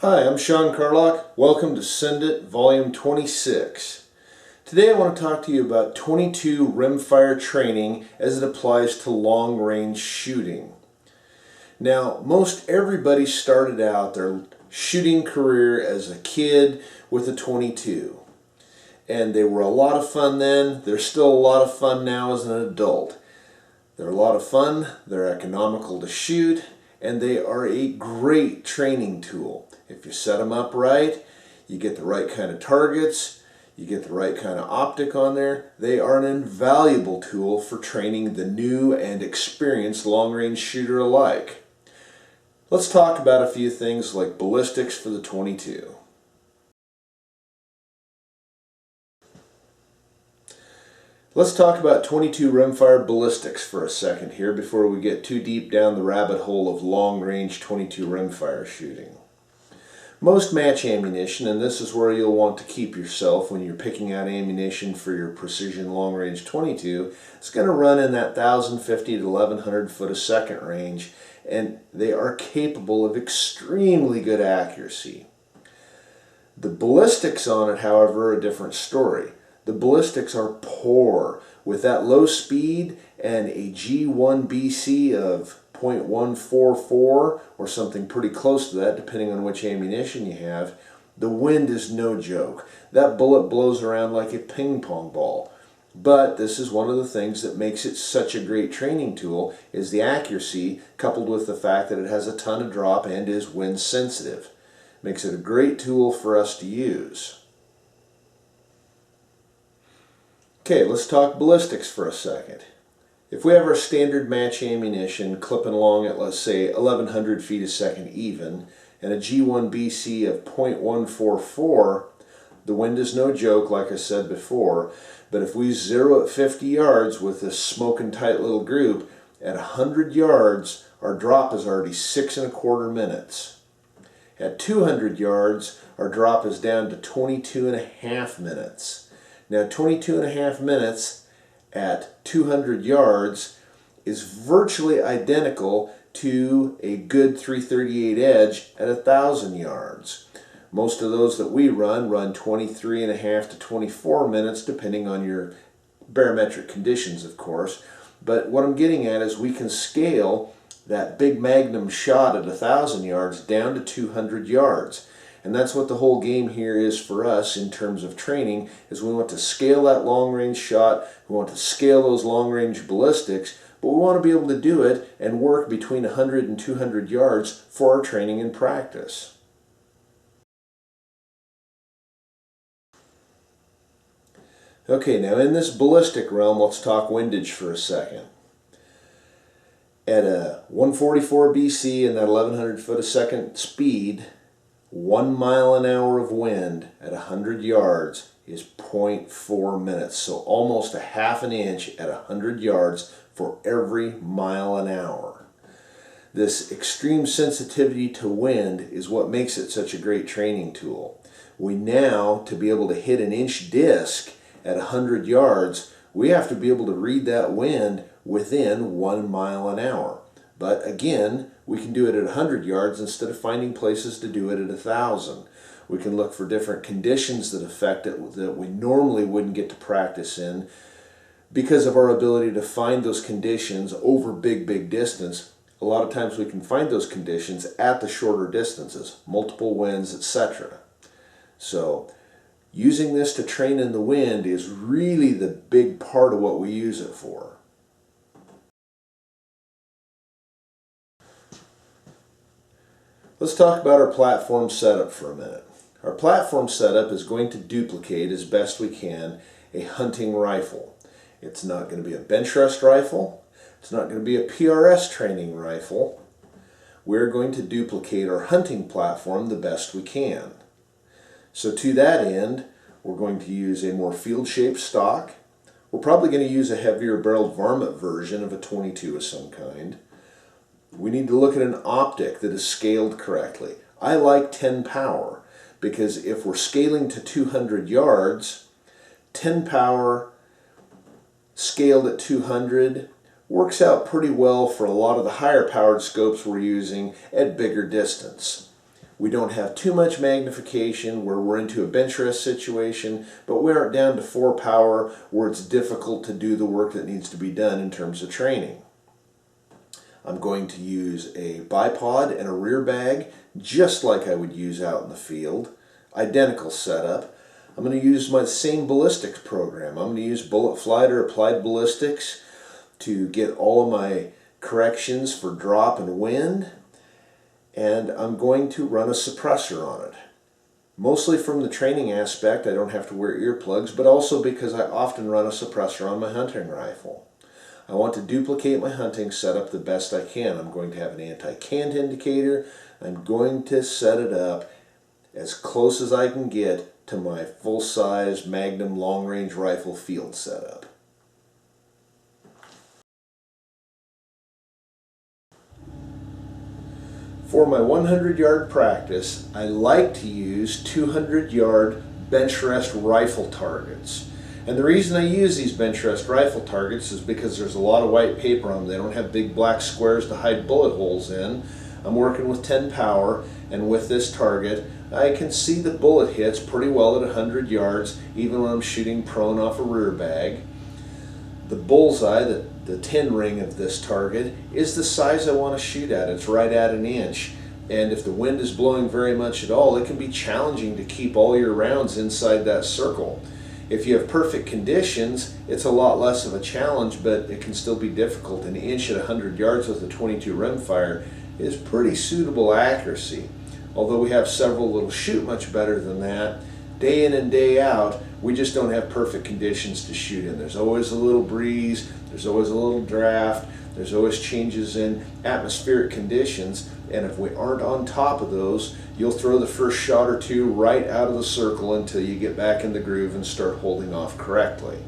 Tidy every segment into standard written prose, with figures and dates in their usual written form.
Hi, I'm Sean Carlock. Welcome to Send It Volume 26. Today I want to talk to you about 22 rimfire training as it applies to long-range shooting. Now, most everybody started out their shooting career as a kid with a 22. And they were a lot of fun then. They're still a lot of fun now as an adult. They're a lot of fun, they're economical to shoot, and they are a great training tool. If you set them up right, you get the right kind of targets, you get the right kind of optic on there, they are an invaluable tool for training the new and experienced long-range shooter alike. Let's talk about a few things like ballistics for the 22. Let's talk about 22 rimfire ballistics for a second here before we get too deep down the rabbit hole of long-range 22 rimfire shooting. Most match ammunition, and this is where you'll want to keep yourself when you're picking out ammunition for your precision long-range 22, is going to run in that 1,050 to 1,100 foot a second range, and they are capable of extremely good accuracy. The ballistics on it, however, are a different story. The ballistics are poor. With that low speed and a G1BC of 0.144 or something pretty close to that, depending on which ammunition you have, the wind is no joke. That bullet blows around like a ping pong ball. But this is one of the things that makes it such a great training tool, is the accuracy coupled with the fact that it has a ton of drop and is wind sensitive. Makes it a great tool for us to use. Okay, let's talk ballistics for a second. If we have our standard match ammunition clipping along at, let's say, 1,100 feet a second even, and a G1BC of 0.144, the wind is no joke, like I said before, but if we zero at 50 yards with this smoking tight little group, at 100 yards, our drop is already 6.25 minutes. At 200 yards, our drop is down to 22.5 minutes. Now 22.5 minutes at 200 yards is virtually identical to a good .338 Edge at 1,000 yards. Most of those that we run 23.5 to 24 minutes depending on your barometric conditions, of course. But what I'm getting at is we can scale that big magnum shot at 1,000 yards down to 200 yards. And that's what the whole game here is for us in terms of training, is we want to scale that long-range shot, we want to scale those long-range ballistics, but we want to be able to do it and work between 100 and 200 yards for our training and practice. Okay, now in this ballistic realm, let's talk windage for a second. At a 144 BC and that 1,100 foot a second speed, 1 mile an hour of wind at 100 yards is 0.4 minutes. So almost a half an inch at 100 yards for every mile an hour. This extreme sensitivity to wind is what makes it such a great training tool. We now, to be able to hit an inch disc at 100 yards, we have to be able to read that wind within 1 mile an hour. But again, we can do it at 100 yards instead of finding places to do it at 1,000. We can look for different conditions that affect it that we normally wouldn't get to practice in because of our ability to find those conditions over big distance. A lot of times we can find those conditions at the shorter distances, multiple winds, etc. So using this to train in the wind is really the big part of what we use it for. Let's talk about our platform setup for a minute. Our platform setup is going to duplicate as best we can a hunting rifle. It's not going to be a bench rest rifle. It's not going to be a PRS training rifle. We're going to duplicate our hunting platform the best we can. So to that end, we're going to use a more field-shaped stock. We're probably going to use a heavier barreled varmint version of a 22 of some kind. We need to look at an optic that is scaled correctly. I like 10 power because if we're scaling to 200 yards, 10 power scaled at 200 works out pretty well for a lot of the higher powered scopes we're using at bigger distance. We don't have too much magnification where we're into a bench rest situation, but we aren't down to 4 power where it's difficult to do the work that needs to be done in terms of training. I'm going to use a bipod and a rear bag just like I would use out in the field. Identical setup. I'm going to use my same ballistics program. I'm going to use Bullet Flighter Applied Ballistics to get all of my corrections for drop and wind, and I'm going to run a suppressor on it. Mostly from the training aspect, I don't have to wear earplugs, but also because I often run a suppressor on my hunting rifle. I want to duplicate my hunting setup the best I can. I'm going to have an anti-cant indicator. I'm going to set it up as close as I can get to my full-size Magnum long-range rifle field setup. For my 100-yard practice, I like to use 200-yard bench rest rifle targets. And the reason I use these bench rest rifle targets is because there's a lot of white paper on them. They don't have big black squares to hide bullet holes in. I'm working with 10 power, and with this target, I can see the bullet hits pretty well at 100 yards, even when I'm shooting prone off a rear bag. The bullseye, the 10 ring of this target, is the size I want to shoot at. It's right at an inch. And if the wind is blowing very much at all, it can be challenging to keep all your rounds inside that circle. If you have perfect conditions, it's a lot less of a challenge, but it can still be difficult. An inch at 100 yards with a 22 rimfire is pretty suitable accuracy. Although we have several that'll shoot much better than that, day in and day out, we just don't have perfect conditions to shoot in. There's always a little breeze, there's always a little draft, there's always changes in atmospheric conditions, and if we aren't on top of those, you'll throw the first shot or two right out of the circle until you get back in the groove and start holding off correctly.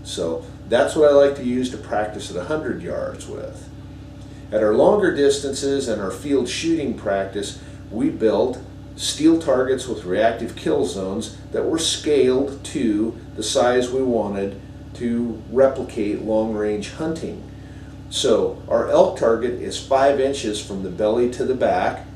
So that's what I like to use to practice at 100 yards with. At our longer distances and our field shooting practice, we build steel targets with reactive kill zones that were scaled to the size we wanted to replicate long-range hunting. So our elk target is 5 inches from the belly to the back,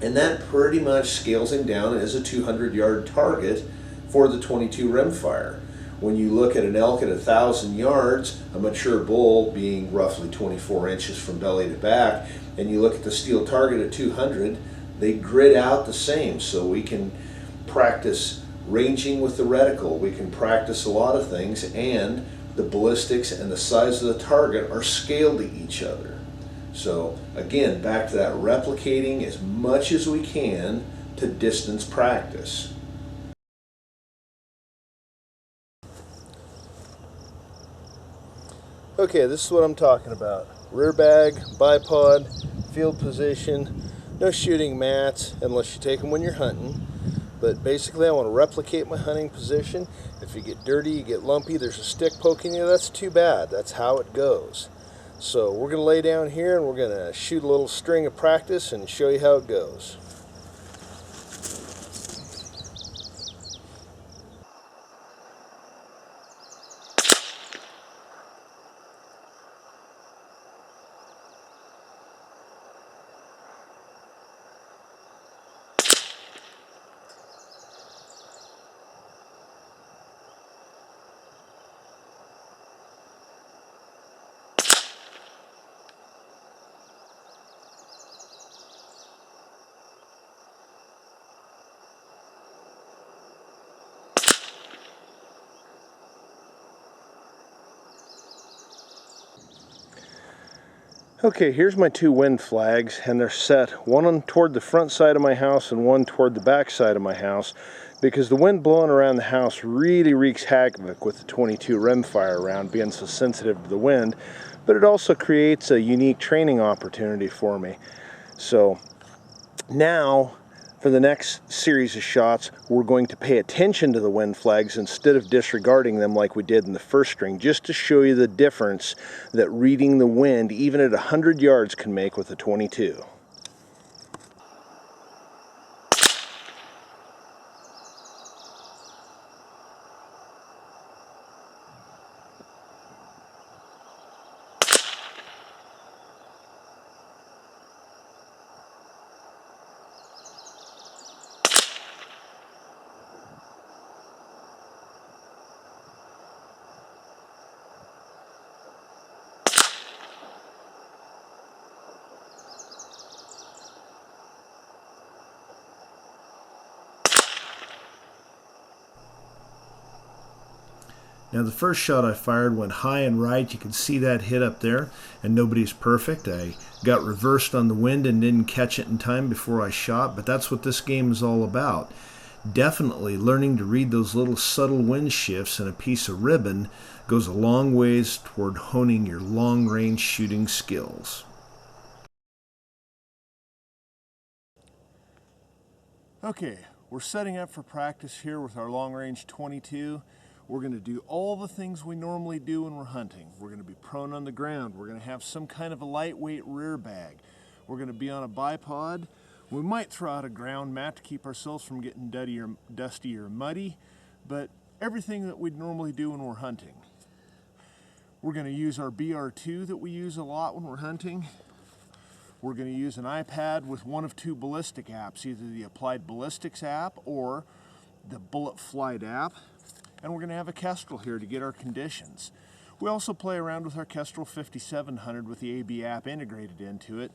and that pretty much scales him down as a 200-yard target for the 22 rimfire. When you look at an elk at 1,000 yards, a mature bull being roughly 24 inches from belly to back, and you look at the steel target at 200, they grid out the same. So we can practice ranging with the reticle, we can practice a lot of things, and the ballistics and the size of the target are scaled to each other. So again, back to that replicating as much as we can to distance practice. Okay, this is what I'm talking about. Rear bag, bipod, field position, no shooting mats unless you take them when you're hunting. But basically I want to replicate my hunting position. If you get dirty, you get lumpy, there's a stick poking you, that's too bad. That's how it goes. So we're going to lay down here and we're going to shoot a little string of practice and show you how it goes. Okay, here's my 2 wind flags, and they're set one toward the front side of my house and one toward the back side of my house, because the wind blowing around the house really wreaks havoc with the 22 rimfire round being so sensitive to the wind, but it also creates a unique training opportunity for me. So now, for the next series of shots, we're going to pay attention to the wind flags instead of disregarding them like we did in the first string, just to show you the difference that reading the wind, even at 100 yards, can make with a 22. Now the first shot I fired went high and right. You can see that hit up there, and nobody's perfect. I got reversed on the wind and didn't catch it in time before I shot, but that's what this game is all about. Definitely learning to read those little subtle wind shifts in a piece of ribbon goes a long ways toward honing your long-range shooting skills. Okay, we're setting up for practice here with our long-range 22. We're going to do all the things we normally do when we're hunting. We're going to be prone on the ground. We're going to have some kind of a lightweight rear bag. We're going to be on a bipod. We might throw out a ground mat to keep ourselves from getting dusty or muddy, but everything that we'd normally do when we're hunting. We're going to use our BR2 that we use a lot when we're hunting. We're going to use an iPad with one of two ballistic apps, either the Applied Ballistics app or the Bullet Flight app. And we're going to have a Kestrel here to get our conditions. We also play around with our Kestrel 5700 with the AB app integrated into it.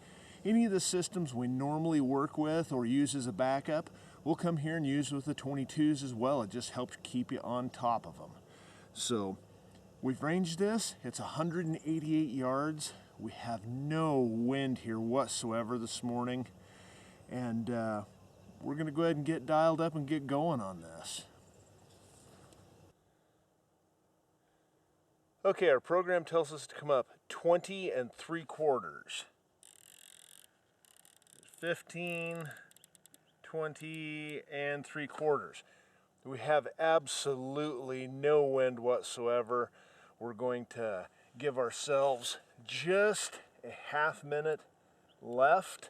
Any of the systems we normally work with or use as a backup, we'll come here and use with the 22s as well. It just helps keep you on top of them. So we've ranged this. It's 188 yards. We have no wind here whatsoever this morning. And we're going to go ahead and get dialed up and get going on this. Okay, our program tells us to come up 20 3/4. 15, 20 3/4. We have absolutely no wind whatsoever. We're going to give ourselves just a half minute left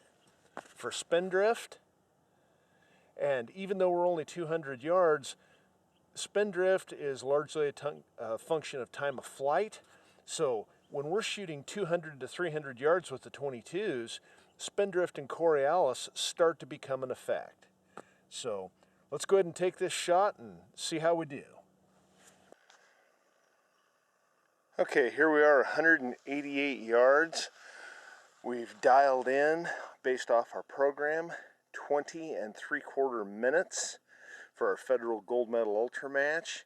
for spindrift. And even though we're only 200 yards, spindrift is largely a function of time of flight. So when we're shooting 200 to 300 yards with the 22s, spindrift and Coriolis start to become an effect. So let's go ahead and take this shot and see how we do. Okay, here we are, 188 yards. We've dialed in, based off our program, 20 3/4 minutes for our Federal Gold Medal Ultra match.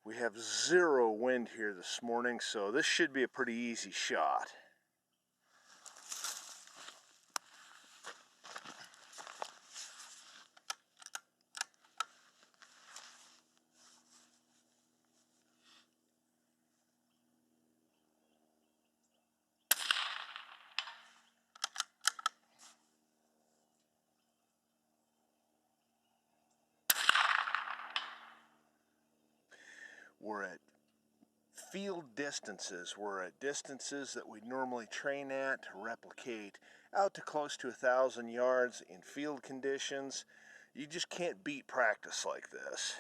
We have zero wind here this morning, so this should be a pretty easy shot. We're at field distances. We're at distances that we normally train at to replicate out to close to 1,000 yards in field conditions. You just can't beat practice like this.